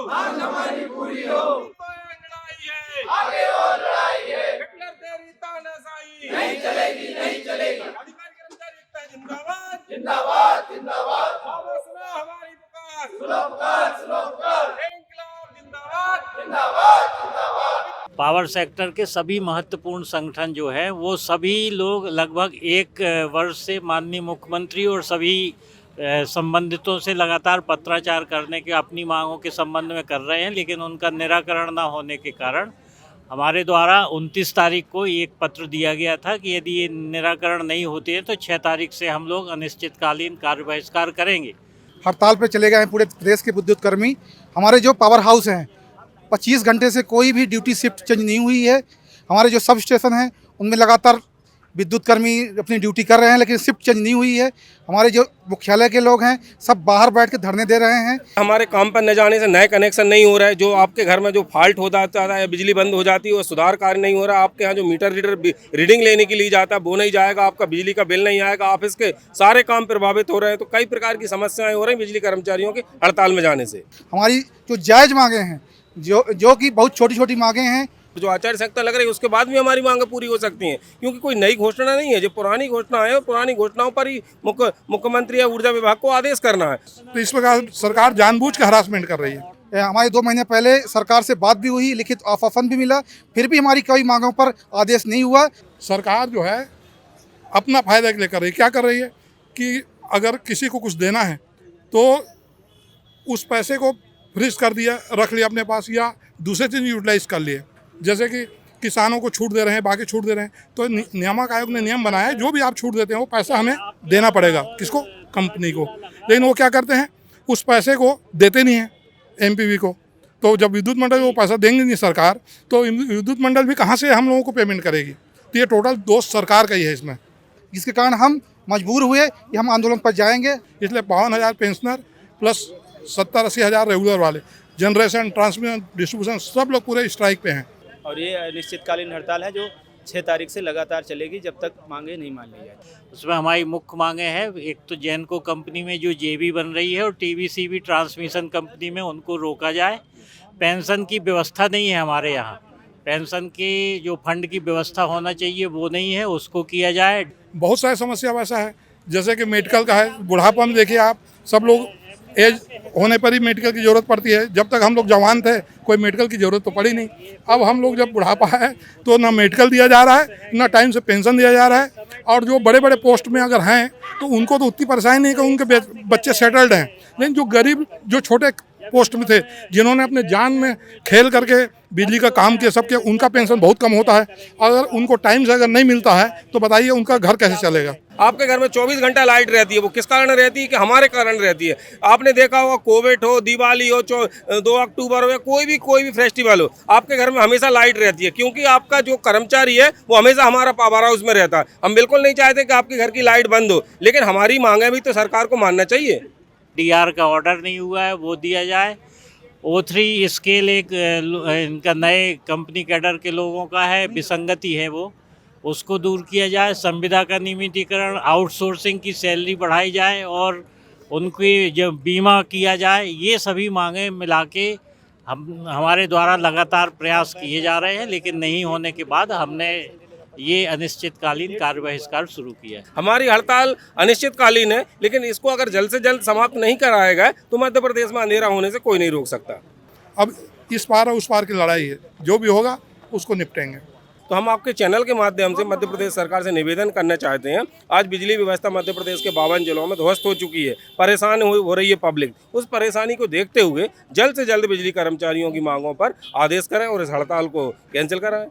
मांग हमारी पूरी हो। तो ये लड़ाई है, आगे और लड़ाई है, हिटलर तेरी तानाशाही नहीं चलेगी, नहीं चलेगी। अधिकारी कर्मचारी एकता जिंदाबाद, जिंदाबाद, जिंदाबाद। बाबा सुना हमारी पुकार, सुनो पुकार, सुनो पुकार। इंकलाब जिंदाबाद। जिंदाबाद, जिंदाबाद। पावर सेक्टर के सभी महत्वपूर्ण संगठन जो हैं वो सभी लोग लगभग एक वर्ष से माननीय मुख्यमंत्री और सभी संबंधितों से लगातार पत्राचार करने के अपनी मांगों के संबंध में कर रहे हैं, लेकिन उनका निराकरण ना होने के कारण हमारे द्वारा 29 तारीख को एक पत्र दिया गया था कि यदि ये निराकरण नहीं होते हैं तो 6 तारीख से हम लोग अनिश्चितकालीन कार्य बहिष्कार करेंगे। हड़ताल पर चले गए हैं पूरे प्रदेश के विद्युत कर्मी। हमारे जो पावर हाउस हैं 25 घंटे से कोई भी ड्यूटी शिफ्ट चेंज नहीं हुई है। हमारे जो सब स्टेशन हैं उनमें लगातार विद्युत कर्मी अपनी ड्यूटी कर रहे हैं, लेकिन शिफ्ट चेंज नहीं हुई है। हमारे जो मुख्यालय के लोग हैं सब बाहर बैठ के धरने दे रहे हैं। हमारे काम पर न जाने से नए कनेक्शन नहीं हो रहा है। जो आपके घर में जो फॉल्ट हो जाता है या बिजली बंद हो जाती है वो सुधार कार्य नहीं हो रहा है। आपके यहाँ जो मीटर रीडर रीडिंग लेने के लिए जाता है वो नहीं जाएगा, आपका बिजली का बिल नहीं आएगा, ऑफिस के सारे काम प्रभावित हो रहे हैं। तो कई प्रकार की समस्याएं हो रही हैं बिजली कर्मचारियों की हड़ताल में जाने से। हमारी जो जायज़ मांगे हैं, जो कि बहुत छोटी छोटी मांगे हैं, जो आचार संहिता लग रही है उसके बाद भी हमारी मांगें पूरी हो सकती हैं, क्योंकि कोई नई घोषणा नहीं है। जो पुरानी घोषणा है पुरानी घोषणाओं पर ही मुख्यमंत्री या ऊर्जा विभाग को आदेश करना है। तो इस प्रकार सरकार जानबूझ के हरासमेंट कर रही है। हमारे 2 महीने पहले सरकार से बात भी हुई, लिखित आश्वासन भी मिला, फिर भी हमारी कई मांगों पर आदेश नहीं हुआ। सरकार जो है अपना फायदा के लिए कर रही है। क्या कर रही है कि अगर किसी को कुछ देना है तो उस पैसे को फ्रीज कर दिया, रख लिया अपने पास, या दूसरे चीज़ यूटिलाइज कर लिए। जैसे कि किसानों को छूट दे रहे हैं, बाकी छूट दे रहे हैं, तो नियामक आयोग ने नियम बनाया है जो भी आप छूट देते हैं वो पैसा हमें देना पड़ेगा। किसको? कंपनी को। लेकिन वो क्या करते हैं, उस पैसे को देते नहीं हैं एमपीवी को। तो जब विद्युत मंडल वो पैसा देंगे नहीं सरकार, तो विद्युत मंडल भी कहाँ से हम लोगों को पेमेंट करेगी। तो ये टोटल दोष सरकार का ही है इसमें, जिसके कारण हम मजबूर हुए कि हम आंदोलन पर जाएंगे। इसलिए 52,000 पेंशनर प्लस 70-80 हज़ार रेगुलर वाले, जनरेशन, ट्रांसमिशन, डिस्ट्रीब्यूशन, सब लोग पूरे स्ट्राइक पे हैं। और ये अनिश्चितकालीन हड़ताल है जो 6 तारीख से लगातार चलेगी जब तक मांगे नहीं मान ली जाए। उसमें हमारी मुख्य मांगे हैं, एक तो जेनको कंपनी में जो जेबी बन रही है और टीवीसीबी ट्रांसमिशन कंपनी में उनको रोका जाए। पेंशन की व्यवस्था नहीं है हमारे यहाँ, पेंशन के जो फंड की व्यवस्था होना चाहिए वो नहीं है, उसको किया जाए। बहुत सारी समस्या वैसा है, जैसे कि मेडिकल का है। बुढ़ापा में देखिए आप, सब लोग एज होने पर ही मेडिकल की ज़रूरत पड़ती है। जब तक हम लोग जवान थे कोई मेडिकल की ज़रूरत तो पड़ी नहीं। अब हम लोग जब बुढ़ापा है तो ना मेडिकल दिया जा रहा है, ना टाइम से पेंशन दिया जा रहा है। और जो बड़े बड़े पोस्ट में अगर हैं तो उनको तो उतनी परेशानी नहीं कि उनके बच्चे सेटल्ड हैं, लेकिन जो गरीब, जो छोटे पोस्ट में थे, जिन्होंने अपने जान में खेल करके बिजली का काम किया, सबके, उनका पेंशन बहुत कम होता है। अगर उनको टाइम से अगर नहीं मिलता है तो बताइए उनका घर कैसे चलेगा। आपके घर में 24 घंटा लाइट रहती है, वो किस कारण रहती है? कि हमारे कारण रहती है। आपने देखा होगा कोविड हो, दिवाली हो, 2 अक्टूबर हो, या कोई भी फेस्टिवल हो, आपके घर में हमेशा लाइट रहती है, क्योंकि आपका जो कर्मचारी है वो हमेशा हमारा पावर हाउस में रहता है। हम बिल्कुल नहीं चाहते कि आपके घर की लाइट बंद हो, लेकिन हमारी मांगे भी तो सरकार को मानना चाहिए। डीआर का ऑर्डर नहीं हुआ है, वो दिया जाए। O3 स्केल एक इनका नए कंपनी कैडर के लोगों का है, विसंगति है, वो उसको दूर किया जाए। संविदा का नियमितीकरण, आउटसोर्सिंग की सैलरी बढ़ाई जाए और उनकी जो बीमा किया जाए। ये सभी मांगें मिला के हमारे द्वारा लगातार प्रयास किए जा रहे हैं, लेकिन नहीं होने के बाद हमने ये अनिश्चितकालीन कार्य बहिष्कार शुरू किया है। हमारी हड़ताल अनिश्चितकालीन है, लेकिन इसको अगर जल्द से जल्द समाप्त नहीं कराया गया तो मध्य प्रदेश में अंधेरा होने से कोई नहीं रोक सकता। अब इस पार और उस पार की लड़ाई है, जो भी होगा उसको निपटेंगे। तो हम आपके चैनल के माध्यम से मध्य प्रदेश सरकार से निवेदन करना चाहते हैं। आज बिजली व्यवस्था मध्य प्रदेश के 52 जिलों में ध्वस्त हो चुकी है, परेशान हो रही है पब्लिक। उस परेशानी को देखते हुए जल्द से जल्द बिजली कर्मचारियों की मांगों पर आदेश करें और इस हड़ताल को कैंसिल कराएं।